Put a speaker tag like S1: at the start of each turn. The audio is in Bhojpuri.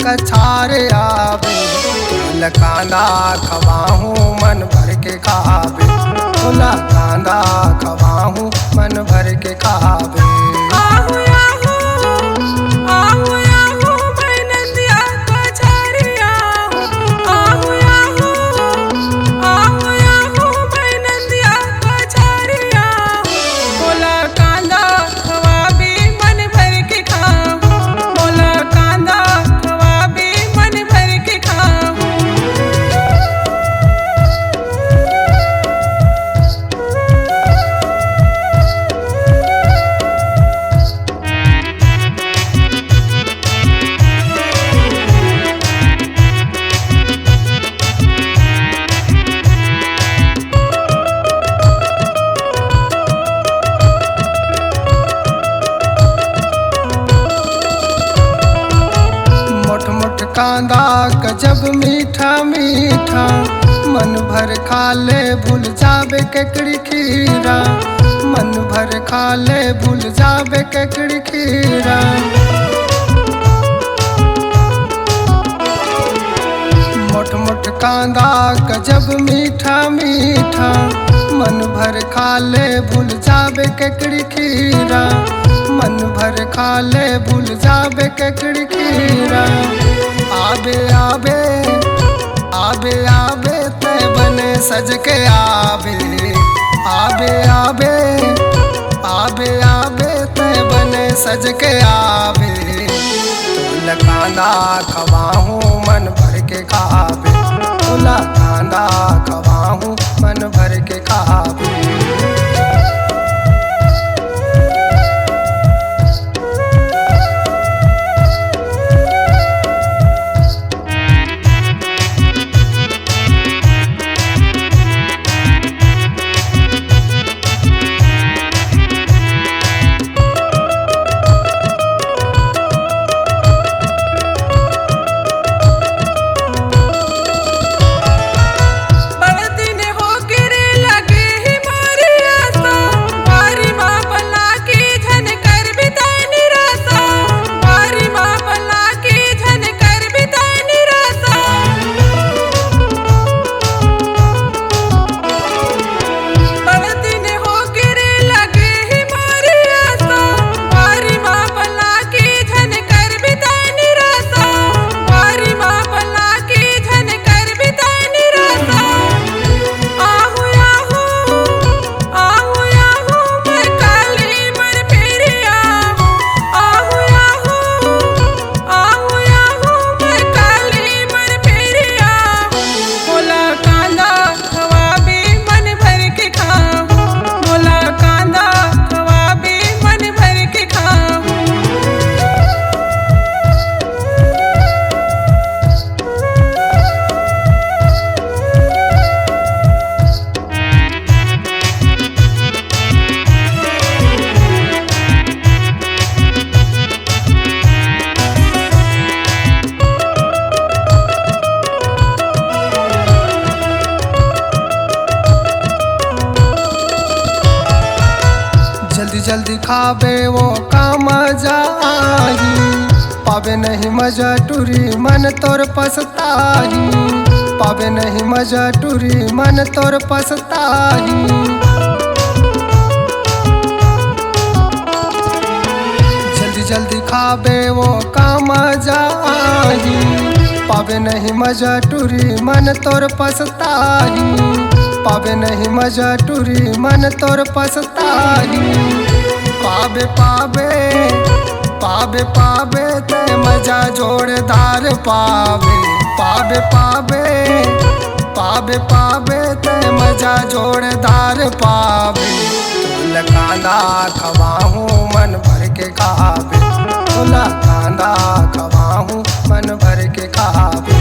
S1: कछार आवे। फूल कांदा खवाहूँ मन भर के खावे। फूल कांदा खवाहूँ मन भर के खावे। कांदा गजब मीठा मीठा, मन भर खा ले भूल जावे केकड़ी खीरा। मन भर खा ले भूल जावे केकड़ी खीरा। मोट मोट कांदा गजब मीठा मीठा, मन भर खा ले भूल जावे केकड़ी खीरा। मन भर खा ले भूल जावे केकड़ी खीरा। आबे आबे आबे आबे ते बने सज के आबे। आबे आबे आबे आबे ते बने सज के आबे। फूल कांदा खवाहूँ मन भर के खावे। फूल कांदा खवाहूँ मन भर के खावे। जल्दी जल्दी खावे वो का मजा आई। पावे नहीं मजा टूरी मन तोर पछताही। पावे नहीं मजा टूरी मन तोर पछताही। जल्दी जल्दी खावे वो का मजा आई। पावे नहीं मजा टूरी मन तोर पछताही। पावे नहीं मजा टूरी मन तोर पछताही। पावे पावे पावे पावे ते मजा जोरदार पावे। पावे पावे पावे पावे ते मजा जोरदार पावे। फूल कांदा खवाहूँ मन भर के खावे। फूल कांदा खवाहूँ मन भर के खावे।